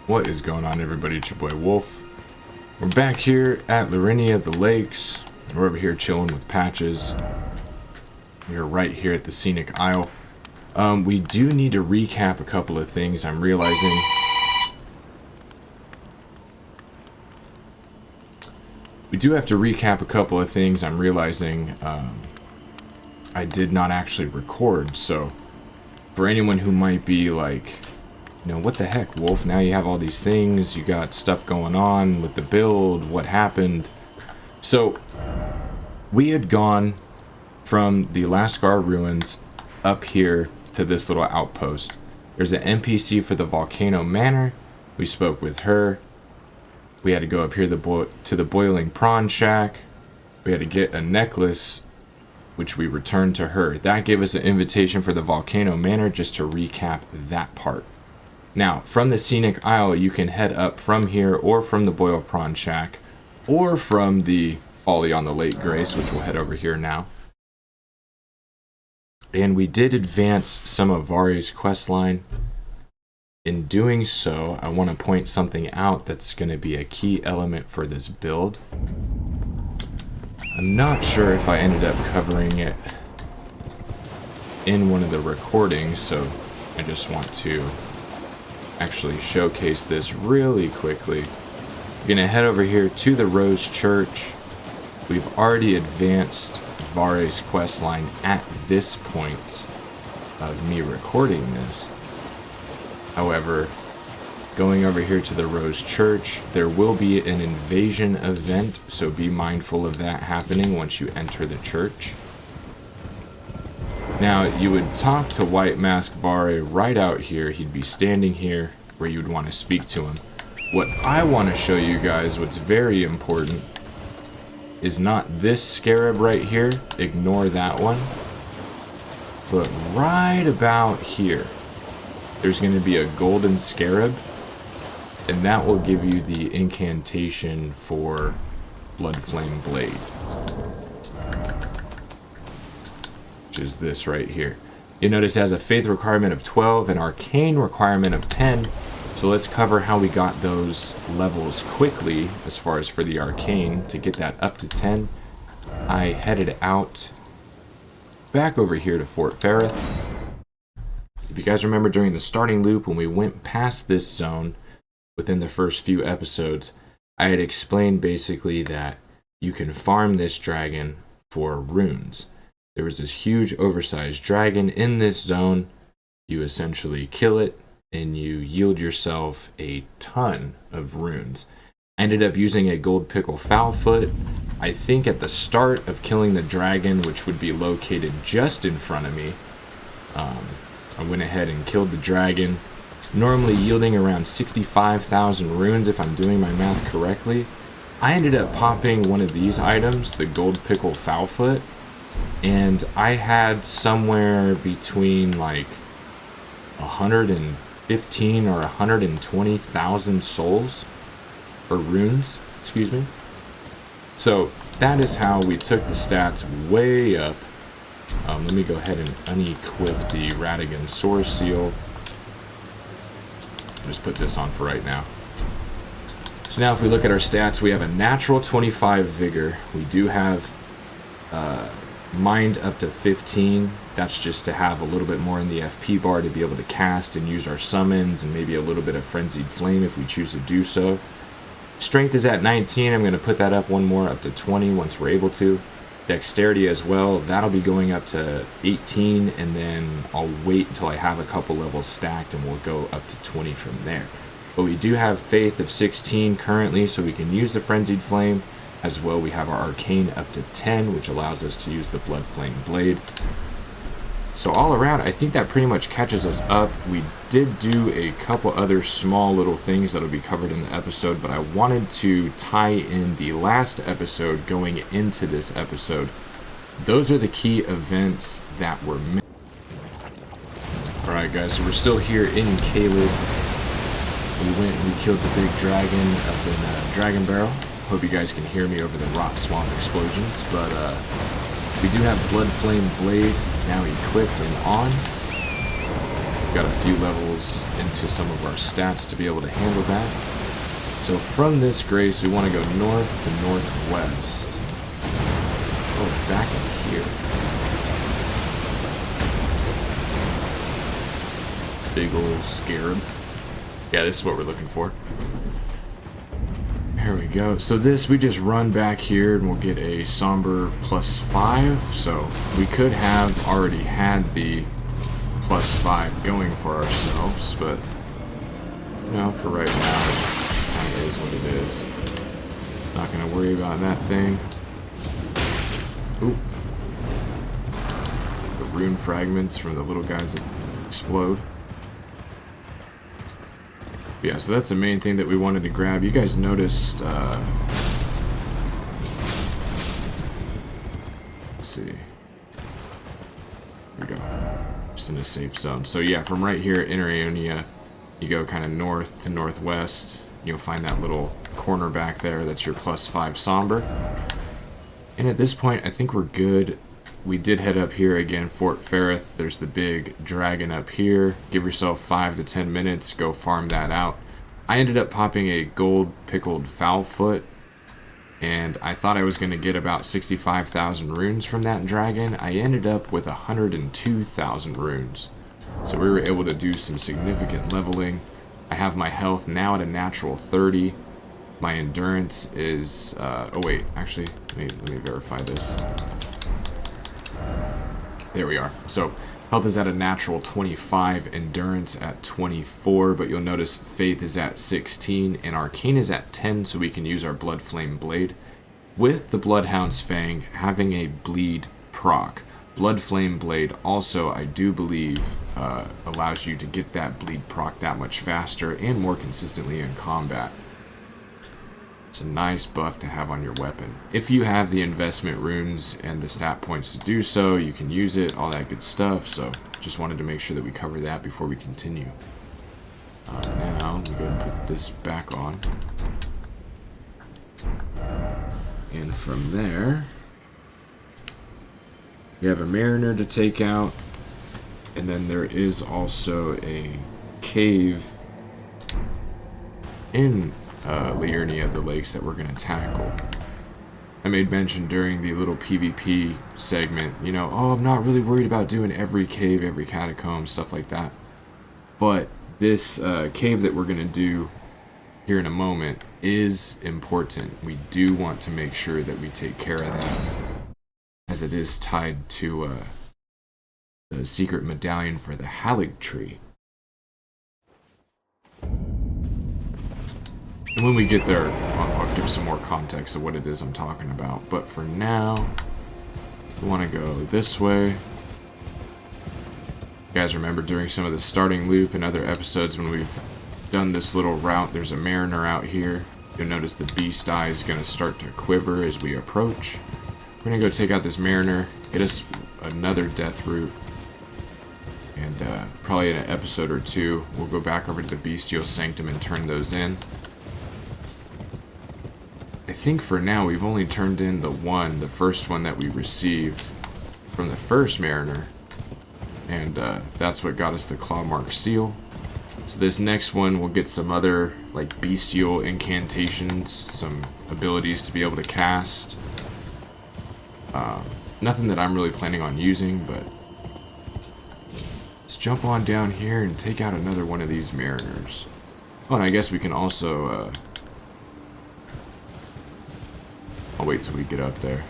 What is going on, everybody? It's your boy Wolf. We're back here at Larinia, the lakes. We're over here chilling with Patches. We're right here at the Scenic Isle. We do need to recap a couple of things. I'm realizing we do have to recap a couple of things. I'm realizing I did not actually record. So for anyone who might be like, what the heck, Wolf? Now you have all these things. You got stuff going on with the build. What happened? So we had gone from the Lascar ruins up here to this little outpost. There's an NPC for the Volcano Manor. We spoke with her. We had to go up here to the Boiling Prawn Shack. We had to get a necklace, which we returned to her. That gave us an invitation for the Volcano Manor, just to recap that part. Now, from the Scenic Isle, you can head up from here, or from the Boiled Prawn Shack, or from the Folly on the Lake Grace, which we'll head over here now. And we did advance some of Vari's questline. In doing so, I want to point something out that's going to be a key element for this build. I'm not sure if I ended up covering it in one of the recordings, so I just want to actually showcase this really quickly. We're going to head over here to the Rose Church. We've already advanced Vari's questline at this point of me recording this. However, going over here to the Rose Church, there will be an invasion event, so be mindful of that happening once you enter the church. Now, you would talk to White Mask Vari right out here. He'd be standing here where you'd want to speak to him. What I want to show you guys, what's very important, is not this scarab right here. Ignore that one. But right about here, there's going to be a golden scarab, and that will give you the incantation for Bloodflame Blade, which is this right here. You notice it has a faith requirement of 12, an arcane requirement of 10. So let's cover how we got those levels quickly. As far as for the arcane, to get that up to 10, I headed out back over here to Fort Ferrith. If you guys remember during the starting loop, when we went past this zone within the first few episodes, I had explained basically that you can farm this dragon for runes. There was this huge oversized dragon in this zone. You essentially kill it and you yield yourself a ton of runes. I ended up using a gold pickle foulfoot. I think at the start of killing the dragon, which would be located just in front of me, I went ahead and killed the dragon, normally yielding around 65,000 runes if I'm doing my math correctly. I ended up popping one of these items, the gold pickle foulfoot, and I had somewhere between like 115 or 120,000 souls, or runes, excuse me. So that is how we took the stats way up. Let me go ahead and unequip the Radigan Source Seal. Just put this on for right now. So now if we look at our stats, we have a natural 25 vigor. We do have mind up to 15. That's just to have a little bit more in the FP bar to be able to cast and use our summons, and maybe a little bit of Frenzied Flame if we choose to do so. Strength is at 19. I'm going to put that up one more, up to 20 once we're able to. Dexterity as well, that'll be going up to 18, and then I'll wait until I have a couple levels stacked and we'll go up to 20 from there. But we do have Faith of 16 currently, so we can use the Frenzied Flame. As well, we have our Arcane up to 10, which allows us to use the Bloodflame Blade. So all around, I think that pretty much catches us up. We did do a couple other small little things that'll be covered in the episode, but I wanted to tie in the last episode going into this episode. Those are the key events that were made. Alright guys, so we're still here in Caleb. We went and we killed the big dragon up in Dragon Barrel. Hope you guys can hear me over the rock swamp explosions, but we do have Bloodflame Blade now equipped and on. got a few levels into some of our stats to be able to handle that. So from this grace, we want to go north to northwest. Oh, it's back in here. Big old scarab. Yeah, this is what we're looking for. There we go. So this, we just run back here and we'll get a somber +5. So we could have already had the +5 going for ourselves, but you know, for right now, it kind of is what it is. Not going to worry about that thing. Ooh. The rune fragments from the little guys that explode. Yeah, so that's the main thing that we wanted to grab. You guys noticed, let's see. Here we go. Just in a safe zone. So yeah, from right here at Inner Aeonia, you go kind of north to northwest. You'll find that little corner back there. That's your +5 somber. And at this point, I think we're good. We did head up here again, Fort Ferrith. There's the big dragon up here. Give yourself 5 to 10 minutes. Go farm that out. I ended up popping a gold pickled foul foot, and I thought I was going to get about 65,000 runes from that dragon. I ended up with 102,000 runes. So we were able to do some significant leveling. I have my health now at a natural 30. My endurance is, oh wait, actually, let me verify this. There we are. So health is at a natural 25, endurance at 24, but you'll notice faith is at 16, and arcane is at 10, so we can use our blood flame blade. With the Bloodhound's Fang having a bleed proc, blood flame blade also, I do believe, allows you to get that bleed proc that much faster and more consistently in combat. It's a nice buff to have on your weapon. If you have the investment runes and the stat points to do so, you can use it, all that good stuff. So just wanted to make sure that we cover that before we continue. Now we go and put this back on. And from there, you have a mariner to take out. And then there is also a cave in Liurnia of the Lakes that we're going to tackle. I made mention during the little PvP segment, you know, oh, I'm not really worried about doing every cave, every catacomb, stuff like that. But this cave that we're going to do here in a moment is important. We do want to make sure that we take care of that, as it is tied to the secret medallion for the Halig tree. And when we get there, I'll give some more context of what it is I'm talking about. But for now, we want to go this way. You guys remember during some of the starting loop and other episodes when we've done this little route, there's a mariner out here. You'll notice the beast eye is going to start to quiver as we approach. We're going to go take out this mariner, get us another death root. And probably in an episode or two, we'll go back over to the Bestial Sanctum and turn those in. I think for now we've only turned in the first one that we received from the first mariner, and that's what got us the claw mark seal. So this next one we'll get some other like bestial incantations, some abilities to be able to cast. Nothing that I'm really planning on using, but let's jump on down here and take out another one of these mariners. Oh, and I guess we can also I'll wait till we get up there.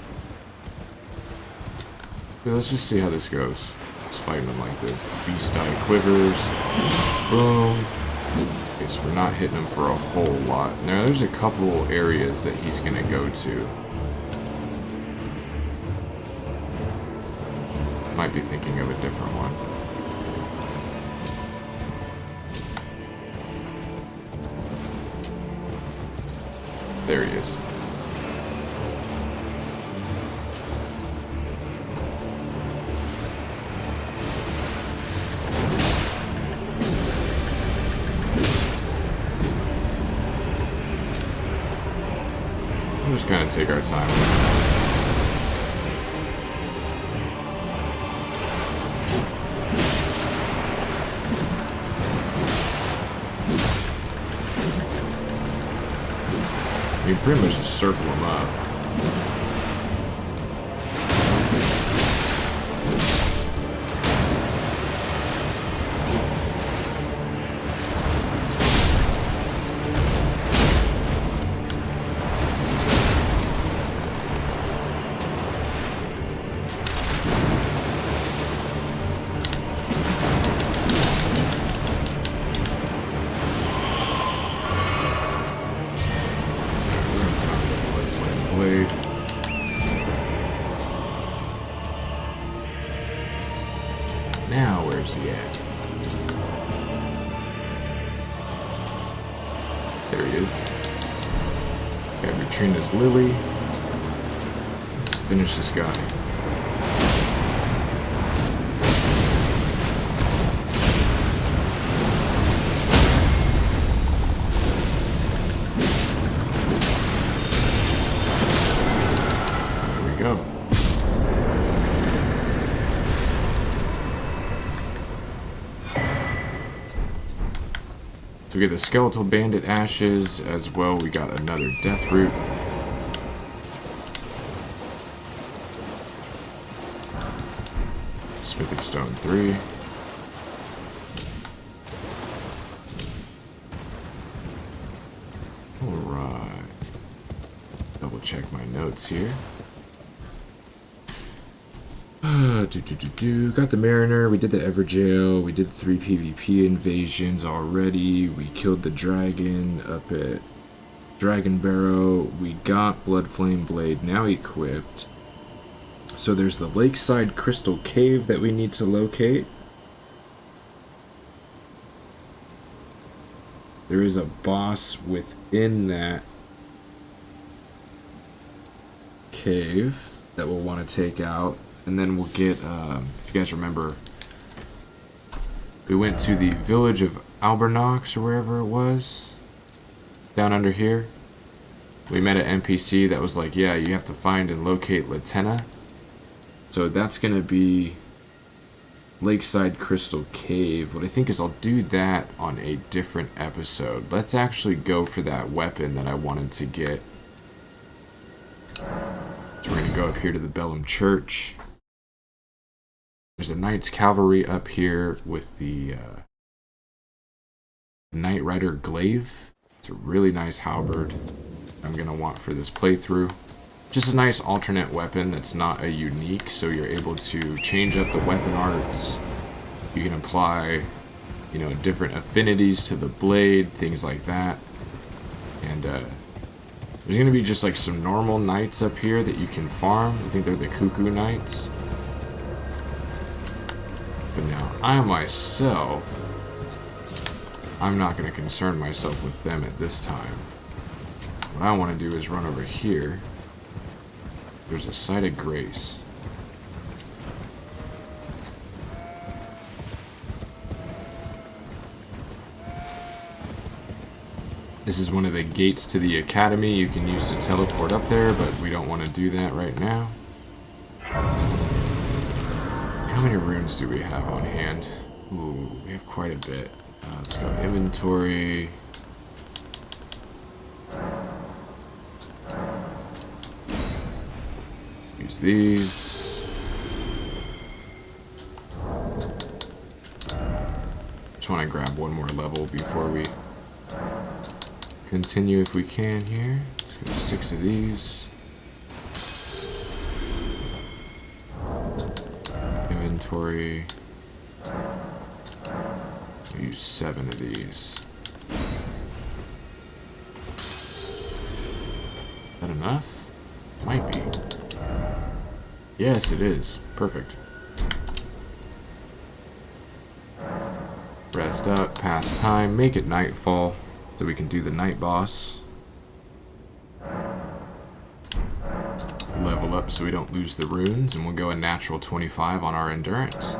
Okay, let's just see how this goes. Just fighting them like this. The beast eye quivers. Boom. Okay, so we're not hitting him for a whole lot. Now, there's a couple areas that he's going to go to. Might be thinking of a different one. There he is. We're just gonna take our time. You can pretty much just circle them up. Now, where's he at? There he is. Got Vitrina's Lily. Let's finish this guy. There we go. We get the Skeletal Bandit Ashes as well. We got another Death Root. Smithic Stone 3. Alright. Double check my notes here. Got the Mariner, we did the Everjail, we did 3 PvP invasions already, we killed the dragon up at Dragon Barrow, we got Bloodflame Blade now equipped. So there's the Lakeside Crystal Cave that we need to locate. There is a boss within that cave that we'll want to take out. And then we'll get, if you guys remember, we went to the village of Albernox or wherever it was, down under here. We met an NPC that was like, yeah, you have to find and locate Latenna. So that's going to be Lakeside Crystal Cave. What I think is I'll do that on a different episode. Let's actually go for that weapon that I wanted to get. So we're going to go up here to the Bellum Church. There's a Knight's Cavalry up here with the Knight Rider Glaive. It's a really nice halberd I'm going to want for this playthrough. Just a nice alternate weapon that's not a unique, so you're able to change up the weapon arts. You can apply, you know, different affinities to the blade, things like that. And there's going to be just like some normal knights up here that you can farm. I think they're the Cuckoo Knights. But now, I myself, I'm not going to concern myself with them at this time. What I want to do is run over here. There's a Site of Grace. This is one of the gates to the academy you can use to teleport up there, but we don't want to do that right now. How many runes do we have on hand? Ooh, we have quite a bit. Let's go inventory. Use these. Just want to grab one more level before we continue if we can here. Let's go 6 of these. Inventory. We'll use 7 of these. Is that enough? Might be. Yes, it is. Perfect. Rest up, pass time, make it nightfall so we can do the night boss. Level up so we don't lose the runes, and we'll go a natural 25 on our endurance.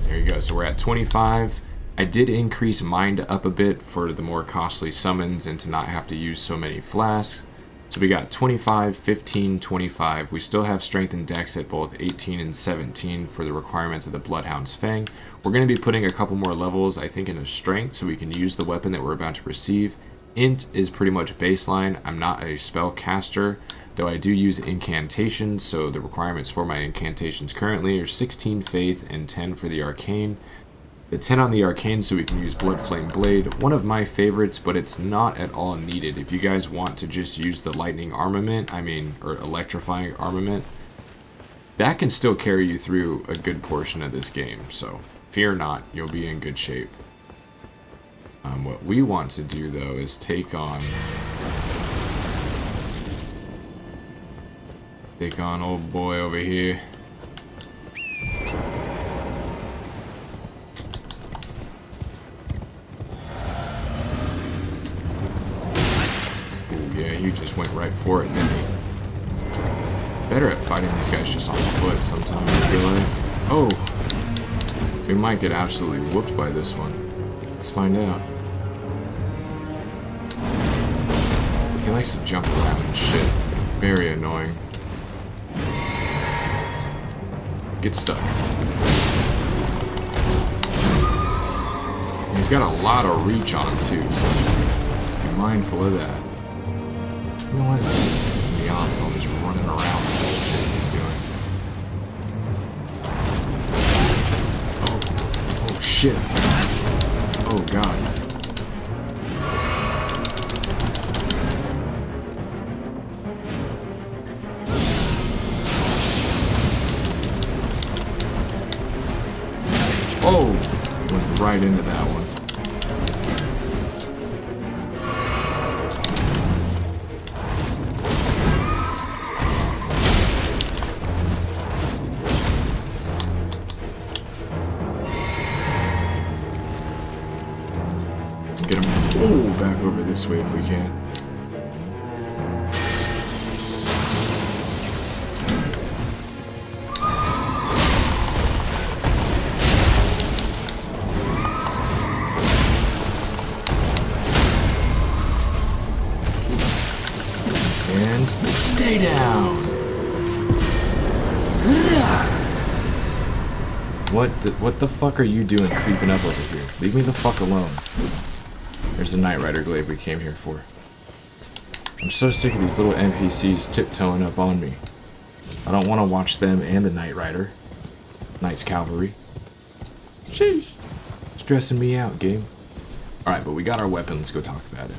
There you go. So we're at 25. I did increase mind up a bit for the more costly summons and to not have to use so many flasks. So we got 25, 15, 25. We still have strength and dex at both 18 and 17 for the requirements of the Bloodhound's Fang. We're going to be putting a couple more levels, I think, into strength so we can use the weapon that we're about to receive. Int is pretty much baseline. I'm not a spell caster, though I do use incantations, so the requirements for my incantations currently are 16 faith and 10 for the arcane. The 10 on the arcane so we can use Blood Flame Blade, one of my favorites, but it's not at all needed. If you guys want to just use the lightning armament, or electrifying armament, that can still carry you through a good portion of this game, so fear not, you'll be in good shape. What we want to do, though, is take on old boy over here. Oh yeah, you just went right for it, didn't he? Better at fighting these guys just on foot sometimes, I feel like. Oh! We might get absolutely whooped by this one. Let's find out. He likes to jump around and shit. Very annoying. Get stuck. He's got a lot of reach on him too, so be mindful of that. You know what? It's just pissing me off. All this running around and bullshit he's doing. Oh shit. Oh god. Oh! Went right into that one. Get him. Oh, back over this way if we can. And stay down. What the fuck are you doing creeping up over here? Leave me the fuck alone. There's the Knight Rider glaive we came here for. I'm so sick of these little NPCs tiptoeing up on me. I don't want to watch them and the Knight Rider. Knight's Cavalry. Sheesh. Stressing me out, game. Alright, but we got our weapon. Let's go talk about it.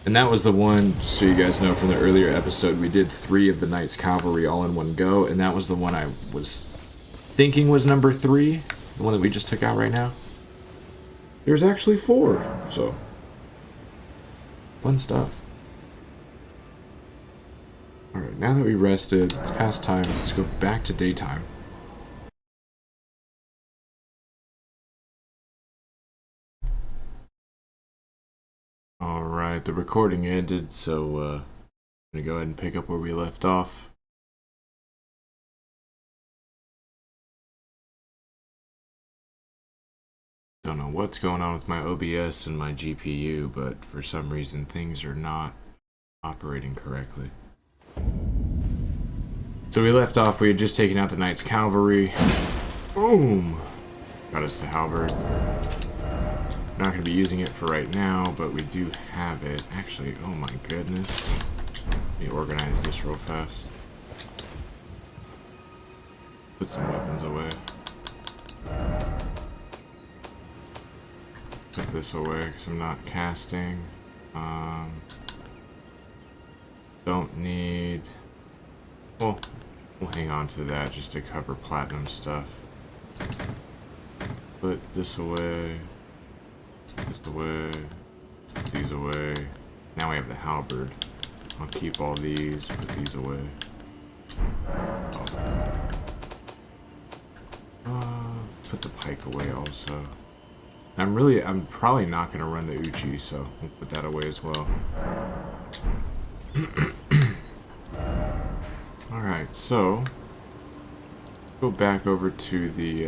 And that was the one, so you guys know from the earlier episode, we did 3 of the Knight's Cavalry all in one go, and that was the one I was thinking was number 3, the one that we just took out right now. There's actually 4, so fun stuff. Alright, now that we rested, it's past time, let's go back to daytime. Alright, the recording ended, so I'm gonna go ahead and pick up where we left off. Don't know what's going on with my OBS and my GPU, but for some reason things are not operating correctly. So we left off, we had just taken out the Knight's Cavalry. Boom! Got us the halberd. Not going to be using it for right now, but we do have it. Actually, oh my goodness. Let me organize this real fast. Put some weapons away. Put this away because I'm not casting. Don't need... Well, we'll hang on to that just to cover platinum stuff. Put this away. This away. These away. Now we have the halberd. I'll keep all these, put these away. Put the pike away also. I'm probably not going to run the Uchi, so we'll put that away as well. Alright, so go back over to the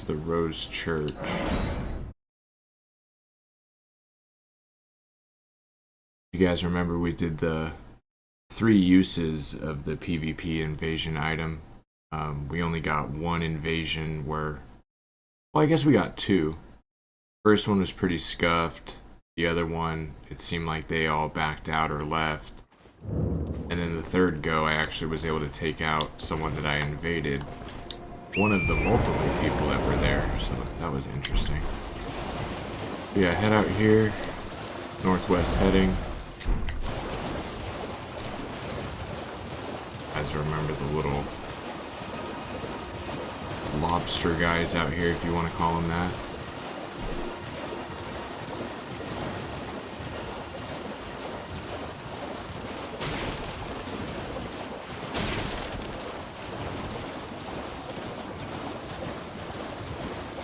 Rose Church. You guys remember we did the 3 uses of the PvP invasion item. We only got 1 invasion where... Well, I guess we got 2. First one was pretty scuffed. The other one, it seemed like they all backed out or left. And then the third go, I actually was able to take out someone that I invaded. One of the multiple people that were there, so that was interesting. Yeah, head out here. Northwest heading. Guys, remember the little lobster guys out here, if you want to call them that.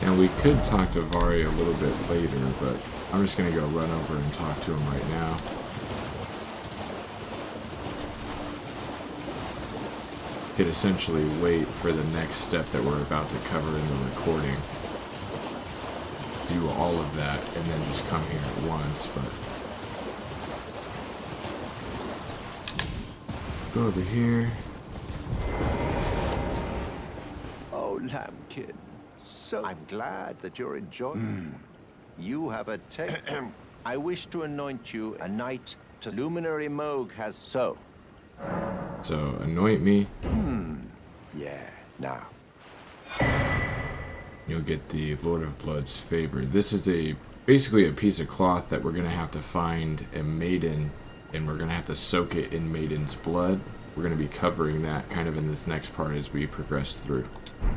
Now we could talk to Vari a little bit later, but I'm just going to go run over and talk to him right now. Could essentially wait for the next step that we're about to cover in the recording. Do all of that and then just come here at once, but go over here. Oh, Lambkin, so I'm glad that you're enjoying. You have a I wish to anoint you a knight to Luminary Moog has so. So anoint me. Yes, now. You'll get the Lord of Blood's favor. This is basically a piece of cloth that we're gonna have to find a maiden, and we're gonna have to soak it in maiden's blood. We're gonna be covering that kind of in this next part as we progress through.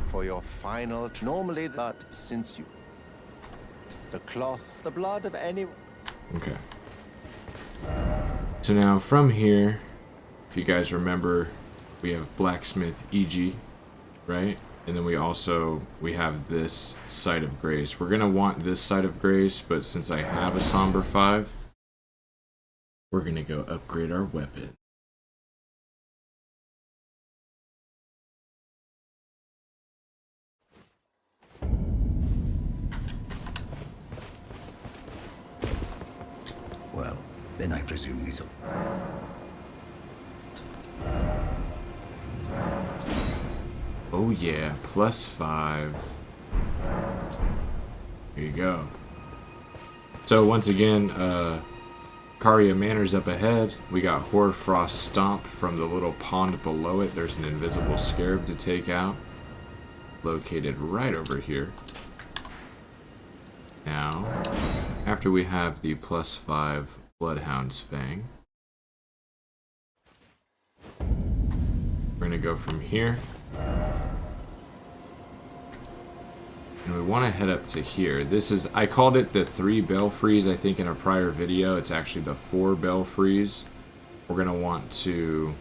For your final, normally that since you, the cloth, the blood of anyone. Okay. So now from here, if you guys remember, we have Blacksmith EG, right? And then we have this Site of Grace. We're gonna want this Site of Grace, but since I have a Somber 5, we're gonna go upgrade our weapon. Well, then I presume these are... Oh yeah, +5. Here you go. So once again, Karya Manor's up ahead. We got Hoarfrost Stomp from the little pond below it. There's an invisible scarab to take out. Located right over here. Now, after we have the +5 Bloodhound's Fang, we're gonna go from here. And we want to head up to here. This is, I called it the 3 belfries, I think, in a prior video. It's actually the 4 belfries. We're going to want to...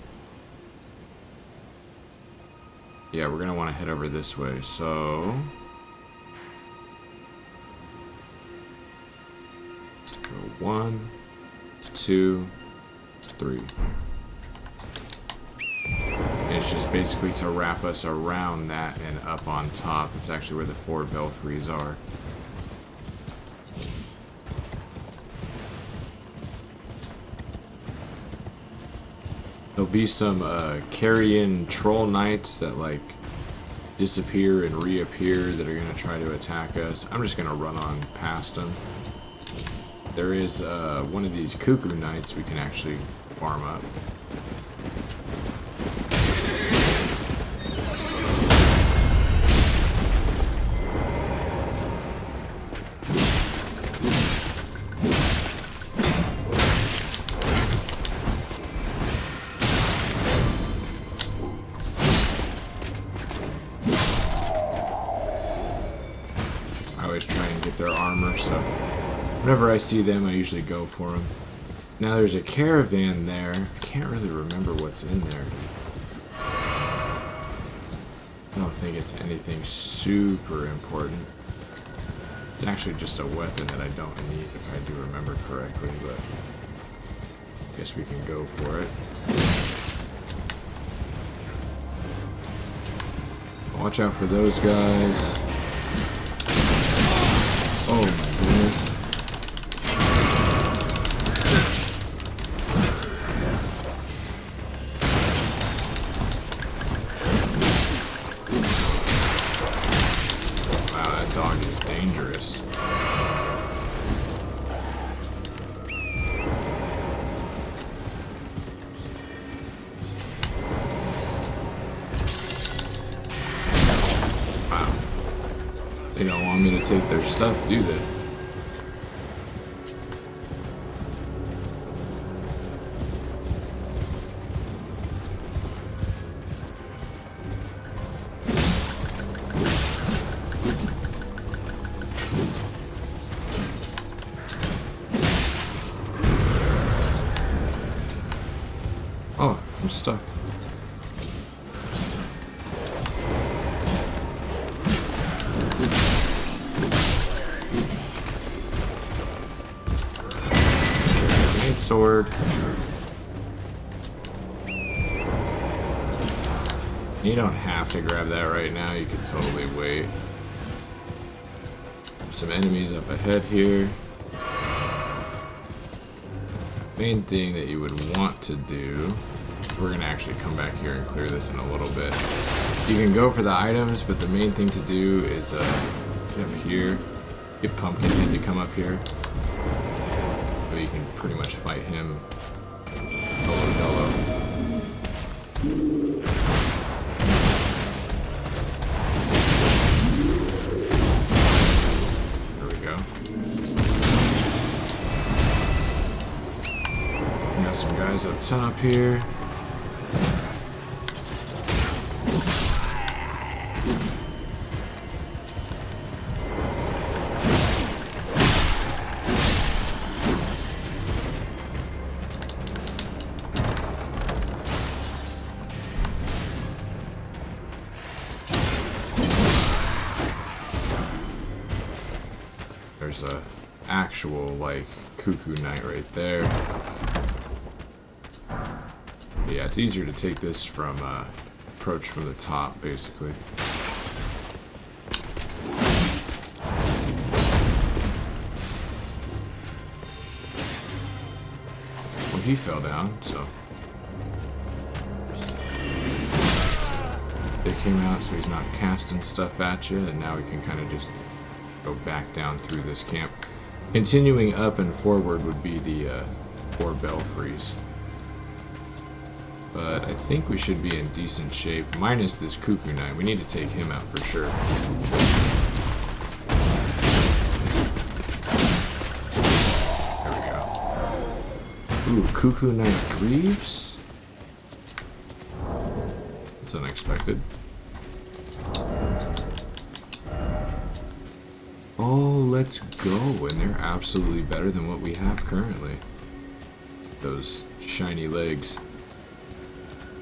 Yeah, we're going to want to head over this way. So... Go 1, 2, 3. And it's just basically to wrap us around that and up on top. It's actually where the 4 belfries are. There'll be some carrion troll knights that like disappear and reappear that are going to try to attack us. I'm just going to run on past them. There is one of these cuckoo knights we can actually farm up. Whenever I see them, I usually go for them. Now there's a caravan there. I can't really remember what's in there. I don't think it's anything super important. It's actually just a weapon that I don't need, if I do remember correctly, but I guess we can go for it. Watch out for those guys. Oh my goodness. Wow, that dog is dangerous. They don't want me to take their stuff, do they? Oh, I'm stuck. Grenade sword. You don't have to grab that right now, you can totally wait. There's some enemies up ahead here. Main thing that you would want to do, we're going to actually come back here and clear this in a little bit. You can go for the items, but the main thing to do is get up here, get Pumpkinhead to come up here, so you can pretty much fight him dolo. There we go. Got some guys up top here. There's a actual like Cuckoo Knight right there. But yeah, it's easier to take this from approach from the top, basically. Well, he fell down, so they came out, so he's not casting stuff at you, and now we can kind of just go back down through this camp. Continuing up and forward would be the 4 belfries. But I think we should be in decent shape, minus this Cuckoo Knight. We need to take him out for sure. There we go. Ooh, Cuckoo Knight Greaves? That's unexpected. Oh, let's go. And they're absolutely better than what we have currently. Those shiny legs.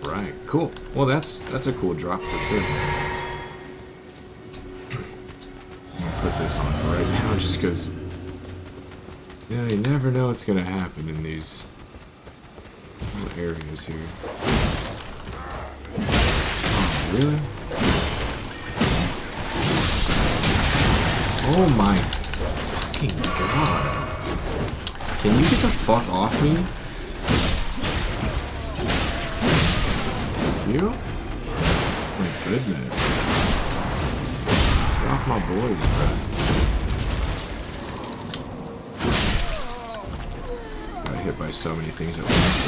Right, cool. Well, that's a cool drop for sure. I'm gonna put this on for right now just because, you know, you never know what's gonna happen in these little areas here. Oh, really? Oh my fucking god. Can you get the fuck off me? You? My goodness. Get off my boys, bro. Got hit by so many things at once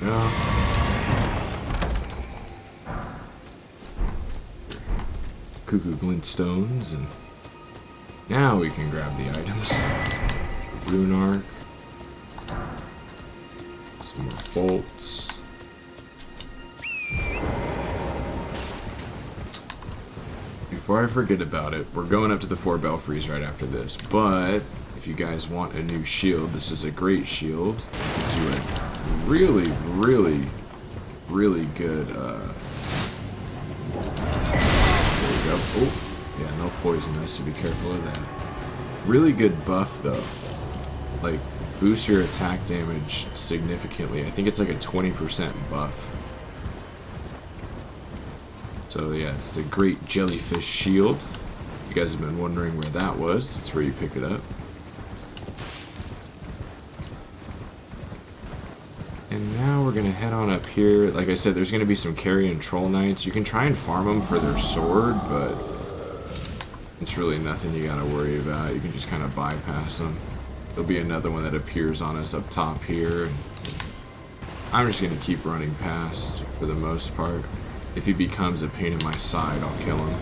there. No. Cuckoo glintstones, and now we can grab the items. Rune arc. Some more bolts. Before I forget about it, we're going up to the 4 belfries right after this, but if you guys want a new shield, this is a great shield. It gives you a really, really, really good, there we go. Oh, yeah, no poisonous, so be careful of that. Really good buff, though. Like, boost your attack damage significantly. I think it's like a 20% buff. So yeah, it's a great jellyfish shield. You guys have been wondering where that was. It's where you pick it up. And now we're gonna head on up here. Like I said, there's gonna be some carrion troll knights. You can try and farm them for their sword, but it's really nothing you gotta worry about. You can just kind of bypass them. There'll be another one that appears on us up top here. I'm just gonna keep running past for the most part. If he becomes a pain in my side, I'll kill him.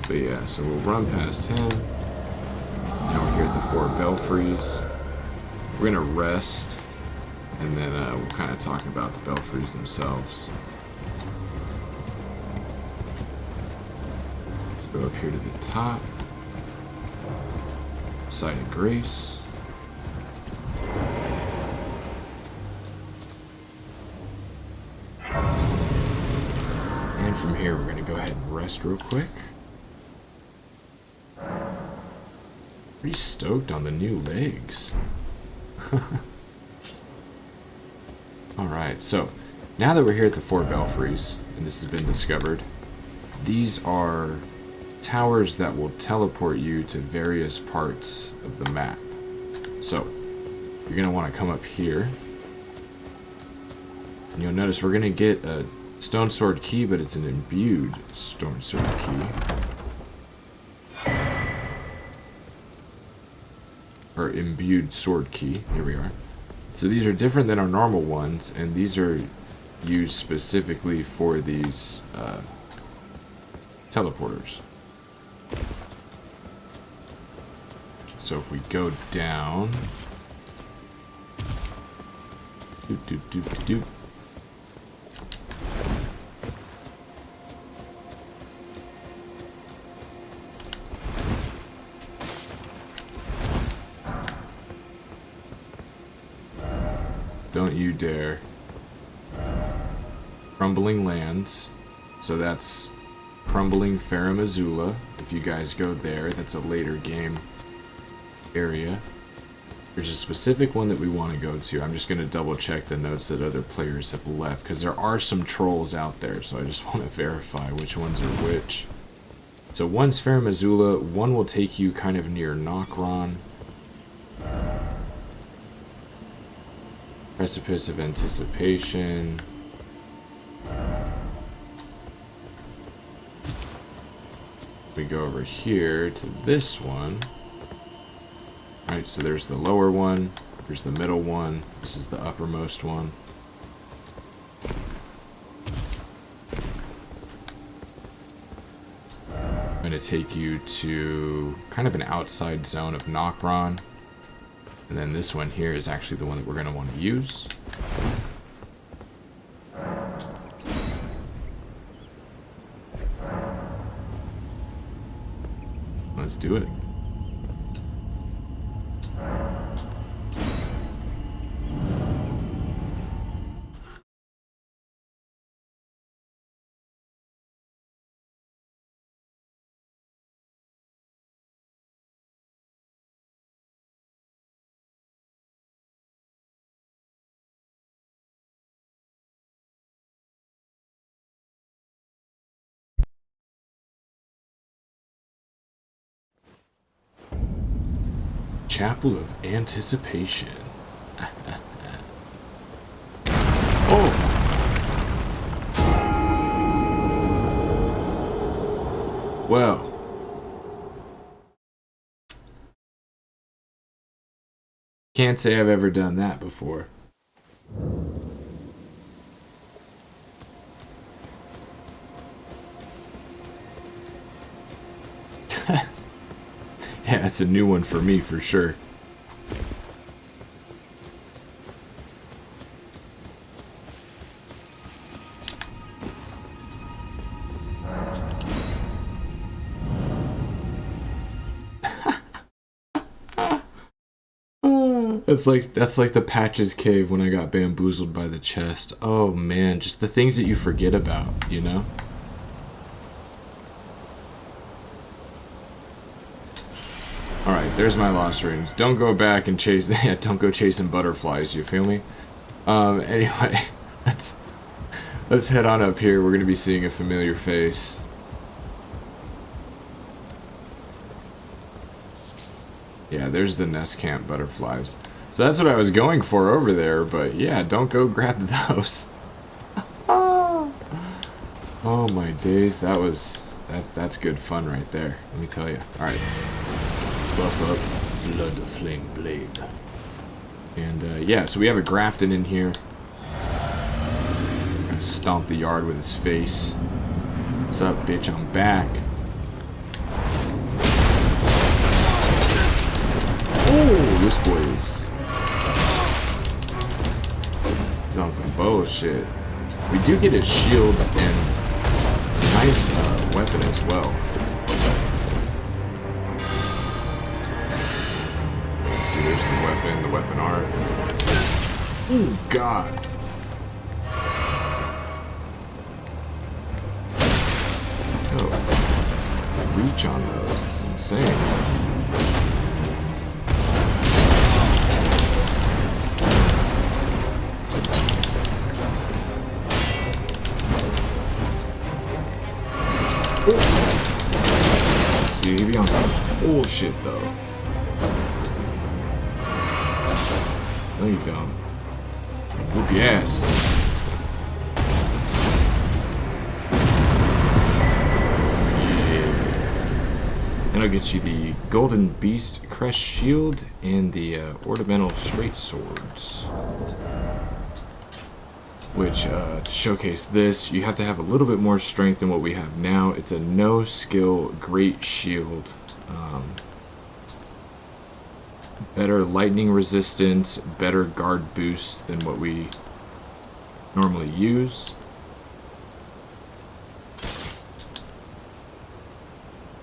But yeah, so we'll run past him. Now we're here at the 4 belfries. We're gonna rest, and then we'll kind of talk about the belfries themselves. Let's go up here to the top. Site of Grace. And from here, we're gonna go ahead and rest real quick. Pretty stoked on the new legs. Alright, so now that we're here at the 4 belfries, and this has been discovered, these are towers that will teleport you to various parts of the map. So, you're going to want to come up here, and you'll notice we're going to get a stone sword key, but it's an imbued stone sword key. Or imbued sword key. Here we are. So these are different than our normal ones, and these are used specifically for these teleporters. So if we go down, doop, doop, doop, doop. Don't you dare. Crumbling Lands. So that's Crumbling Farum Azula. If you guys go there, that's a later game area. There's a specific one that we want to go to. I'm just going to double check the notes that other players have left, because there are some trolls out there, so I just want to verify which ones are which. So one's Farum Azula, one will take you kind of near Nokron. Precipice of Anticipation. We go over here to this one. Right, so there's the lower one, there's the middle one, this is the uppermost one. I'm going to take you to kind of an outside zone of Nokron. And then this one here is actually the one that we're going to want to use. Let's do it. Chapel of Anticipation. Oh! Well. Can't say I've ever done that before. Yeah, it's a new one for me, for sure. That's like the Patches Cave when I got bamboozled by the chest. Oh man, just the things that you forget about, you know? Alright, there's my lost rings. Don't go back and chase... Yeah, don't go chasing butterflies, you feel me? Anyway, let's head on up here. We're going to be seeing a familiar face. Yeah, there's the nest camp butterflies. So that's what I was going for over there, but yeah, don't go grab those. Oh my days, that's good fun right there, let me tell you. Alright. Buff up, blood flame blade. And yeah, so we have a Grafton in here. stomp the yard with his face. What's up, bitch? I'm back. Oh, this boy is... He's on some bullshit. We do get his shield and nice weapon as well. Let's see, there's the weapon art. Oh, God. Oh, reach on those. It's insane. See, he be on some bullshit though. No, you don't. Whoop your ass. Yeah. And I'll get you the Golden Beast Crest Shield and the Ornamental Straight Swords. Which, to showcase this, you have to have a little bit more strength than what we have now. It's a no-skill great shield. Better lightning resistance, better guard boost than what we normally use.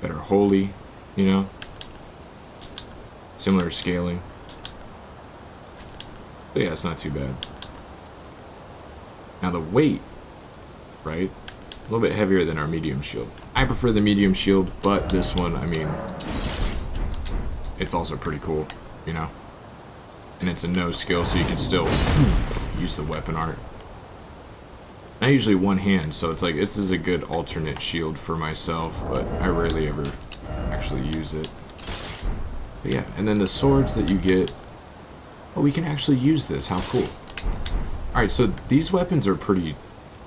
Better holy, you know. Similar scaling. But yeah, it's not too bad. Now the weight, right? A little bit heavier than our medium shield. I prefer the medium shield, but this one, I mean, it's also pretty cool, you know? And it's a no skill, so you can still use the weapon art. I usually one hand, so it's like, this is a good alternate shield for myself, but I rarely ever actually use it. But yeah, and then the swords that you get, oh, we can actually use this, how cool. Alright, so these weapons are pretty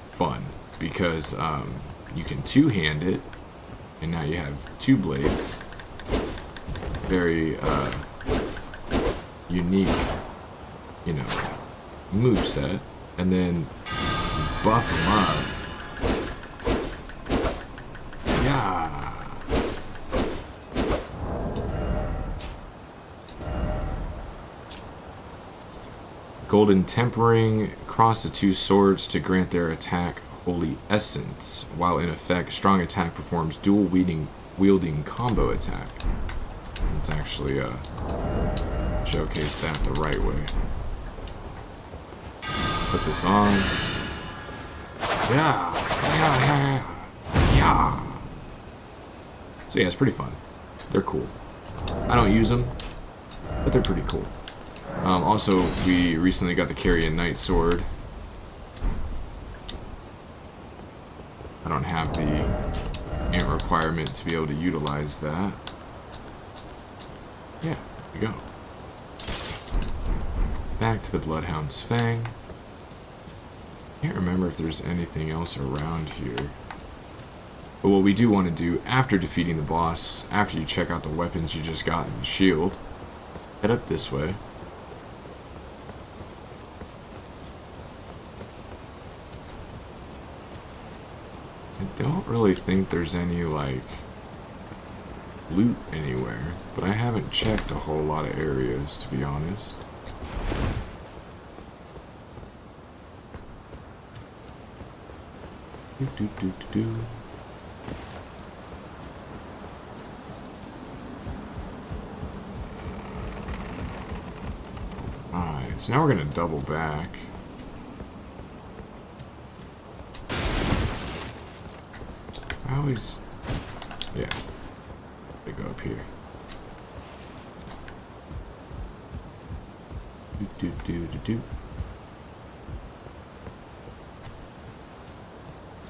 fun because you can two-hand it, and now you have two blades. Very unique, you know, moveset, and then buff them up. Yeah. Golden Tempering, cross the two swords to grant their attack Holy Essence. While in effect, strong attack performs dual wielding combo attack. Let's actually showcase that the right way. Put this on. Yeah. So yeah, it's pretty fun. They're cool. I don't use them, but they're pretty cool. Also, we recently got the Carrion Knight Sword. I don't have the ant requirement to be able to utilize that. Yeah, there we go. Back to the Bloodhound's Fang. Can't remember if there's anything else around here. But what we do want to do after defeating the boss, after you check out the weapons you just got in the shield, head up this way. I don't really think there's any, like, loot anywhere, but I haven't checked a whole lot of areas, to be honest. Alright, so now we're gonna double back. I always... yeah. They go up here.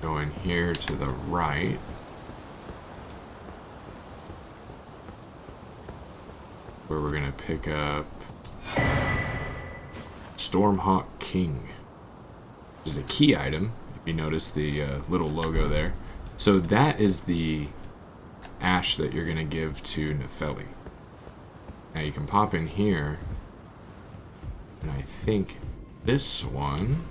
Going here to the right. Where we're gonna pick up Stormhawk King. Which is a key item, if you notice the little logo there. So that is the ash that you're gonna give to Nefeli. Now you can pop in here, and I think this one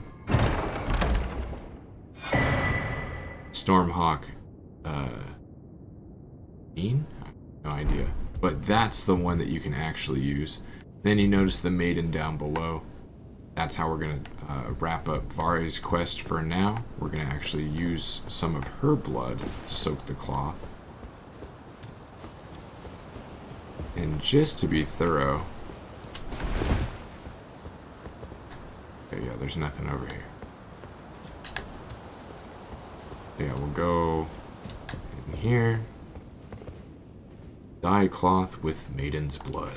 Stormhawk Bean? No idea. But that's the one that you can actually use. Then you notice the maiden down below. That's how we're going to wrap up Vare's quest for now. We're going to actually use some of her blood to soak the cloth. And just to be thorough... Okay, yeah, there's nothing over here. Yeah, we'll go in here. Dye cloth with maiden's blood.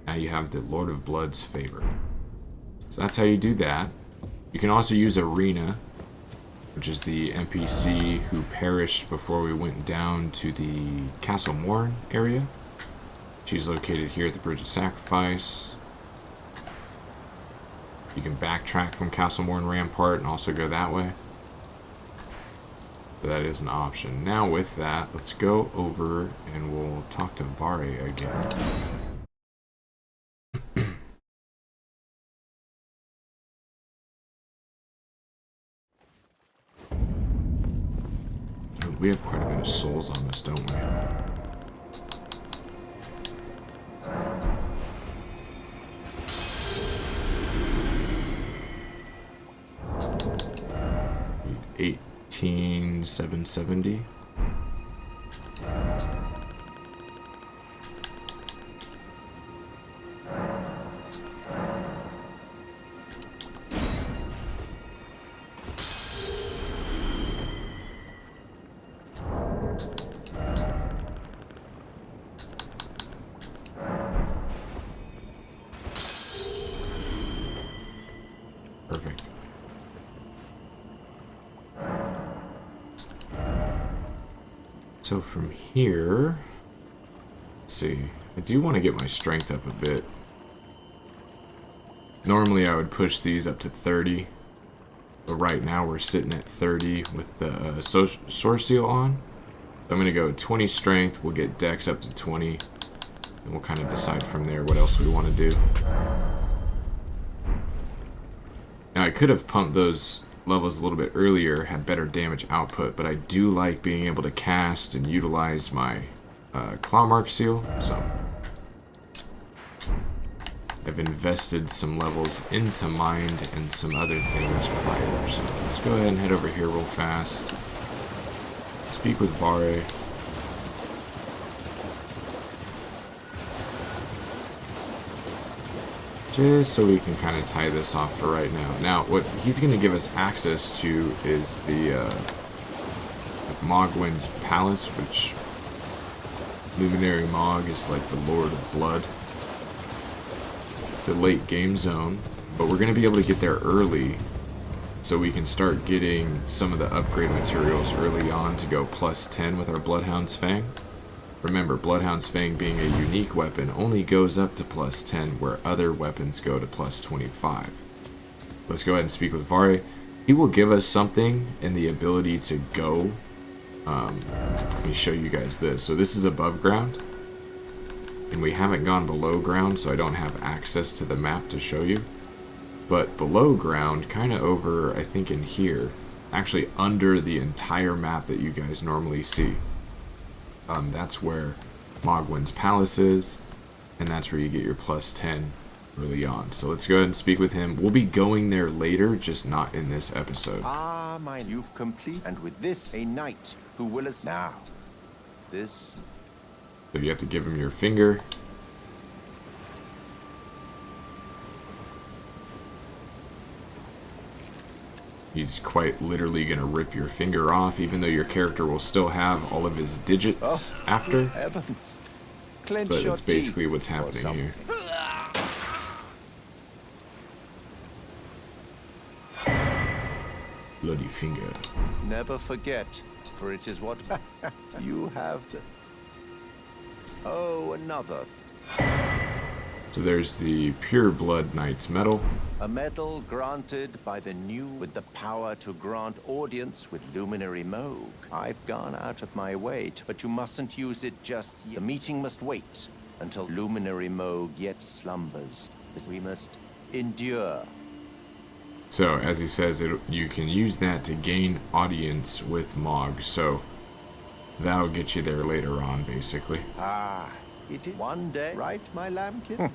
Now you have the Lord of Blood's favor. So that's how you do that. You can also use Arena, which is the NPC who perished before we went down to the Castle Morn area. She's located here at the Bridge of Sacrifice. You can backtrack from Castle Morn Rampart and also go that way. So that is an option. Now with that, let's go over and we'll talk to Vare again. We have quite a bit of souls on this, don't we? 18,770. Perfect. So from here, let's see, I do want to get my strength up a bit. Normally I would push these up to 30, but right now we're sitting at 30 with the Sword Seal on. So I'm going to go 20 strength, we'll get Dex up to 20, and we'll kind of decide from there what else we want to do. Now I could have pumped those levels a little bit earlier, had better damage output, but I do like being able to cast and utilize my Claw Mark Seal, so I've invested some levels into Mind and some other things prior. So let's go ahead and head over here real fast. Speak with Vare. Just so we can kind of tie this off for right now. Now, what he's going to give us access to is the Mogwyn's Palace, which Luminary Mog is like the Lord of Blood. It's a late game zone, but we're going to be able to get there early so we can start getting some of the upgrade materials early on to go plus 10 with our Bloodhound's Fang. Remember, Bloodhound's Fang being a unique weapon only goes up to plus 10 where other weapons go to plus 25. Let's go ahead and speak with Vare. He will give us something in the ability to go. Let me show you guys this. So this is above ground. And we haven't gone below ground, so I don't have access to the map to show you. But below ground, kind of over, I think in here, actually under the entire map that you guys normally see. That's where Mogwyn's Palace is, and that's where you get your plus 10 early on. So let's go ahead and speak with him. We'll be going there later, just not in this episode. Ah, mine, you've complete, and with this, a knight who will us now. This. So you have to give him your finger. He's quite literally going to rip your finger off, even though your character will still have all of his digits after. Heavens. Clench But your it's basically teeth what's or happening something. here. Bloody finger. Never forget, for it is what you have the... Oh, another. So there's the Pure Blood Knight's Medal. A medal granted by the new with the power to grant audience with Luminary Moog. I've gone out of my way, but you mustn't use it just yet. The meeting must wait until Luminary Moog yet slumbers, as we must endure. So, as he says, you can use that to gain audience with Mog. So, that'll get you there later on, basically. Ah, it is one day, right, my lambkin?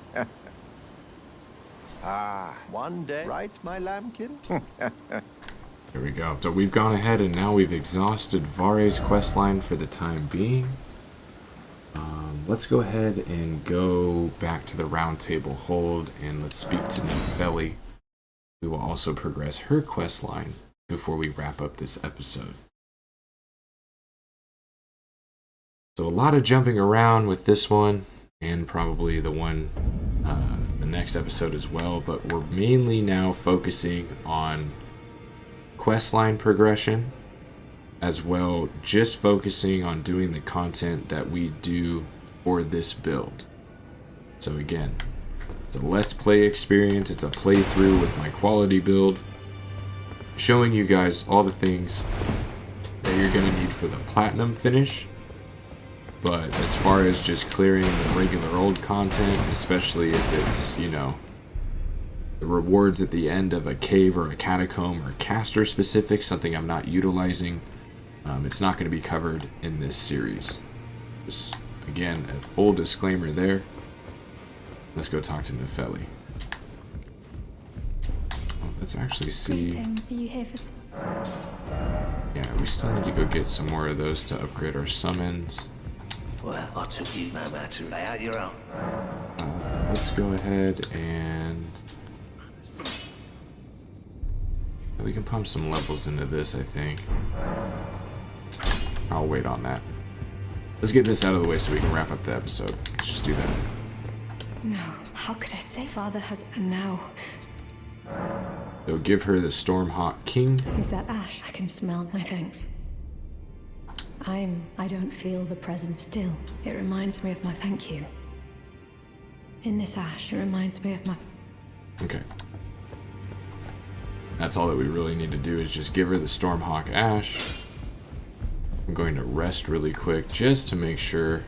One day, right, my lambkin? Here we go. So we've gone ahead and now we've exhausted Vare's questline for the time being. Let's go ahead and go back to the round table hold and let's speak to Nefeli. We will also progress her questline before we wrap up this episode. So a lot of jumping around with this one and probably the one the next episode as well, but we're mainly now focusing on questline progression, as well just focusing on doing the content that we do for this build. So again, it's a let's play experience, it's a playthrough with my quality build, showing you guys all the things that you're going to need for the platinum finish. But as far as just clearing the regular old content, especially if it's, you know, the rewards at the end of a cave or a catacomb or caster specific, something I'm not utilizing, it's not going to be covered in this series. Just, again, a full disclaimer there. Let's go talk to Nefeli. Oh, let's actually see. Greetings, are you here for... Yeah, we still need to go get some more of those to upgrade our summons. Well, I took you no matter. Lay out your own. Let's go ahead and... We can pump some levels into this, I think. I'll wait on that. Let's get this out of the way so we can wrap up the episode. Let's just do that. No, how could I say father has... And now... So give her the Stormhawk King. Is that ash? I can smell my thanks. I don't feel the presence still. It reminds me of my thank you. In this ash, it reminds me of my... Okay. That's all that we really need to do is just give her the Stormhawk Ash. I'm going to rest really quick just to make sure.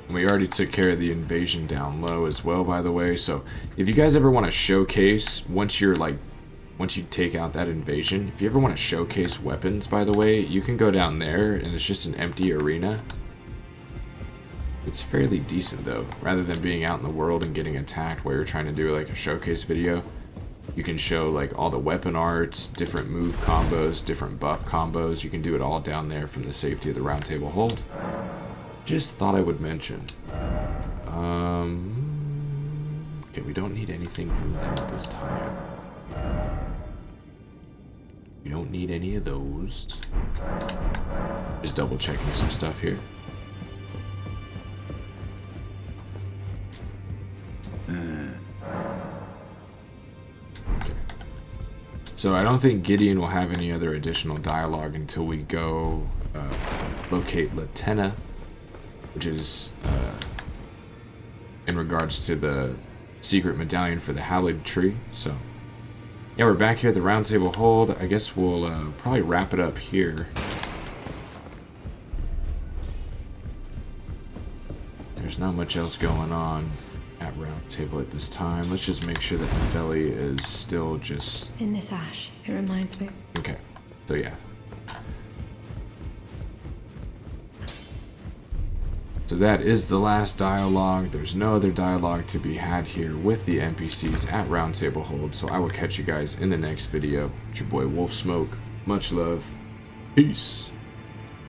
We already took care of the invasion down low as well, by the way. So if you guys ever want to showcase, once you take out that invasion, if you ever want to showcase weapons, by the way, you can go down there and it's just an empty arena. It's fairly decent though, rather than being out in the world and getting attacked while you're trying to do like a showcase video. You can show like all the weapon arts, different move combos, different buff combos. You can do it all down there from the safety of the round table hold. Just thought I would mention. Okay, we don't need anything from them at this time. We don't need any of those. Just double checking some stuff here. Okay. So I don't think Gideon will have any other additional dialogue until we go locate Latenna, which is in regards to the secret medallion for the Hallowed Tree. So yeah, we're back here at the round table hold. I guess we'll probably wrap it up here. There's not much else going on at round table at this time. Let's just make sure that Nefeli is still just... In this ash, it reminds me... Okay, so yeah. So that is the last dialogue. There's no other dialogue to be had here with the NPCs at round table hold. So I will catch you guys in the next video. It's your boy Wolf Smoke. Much love. Peace.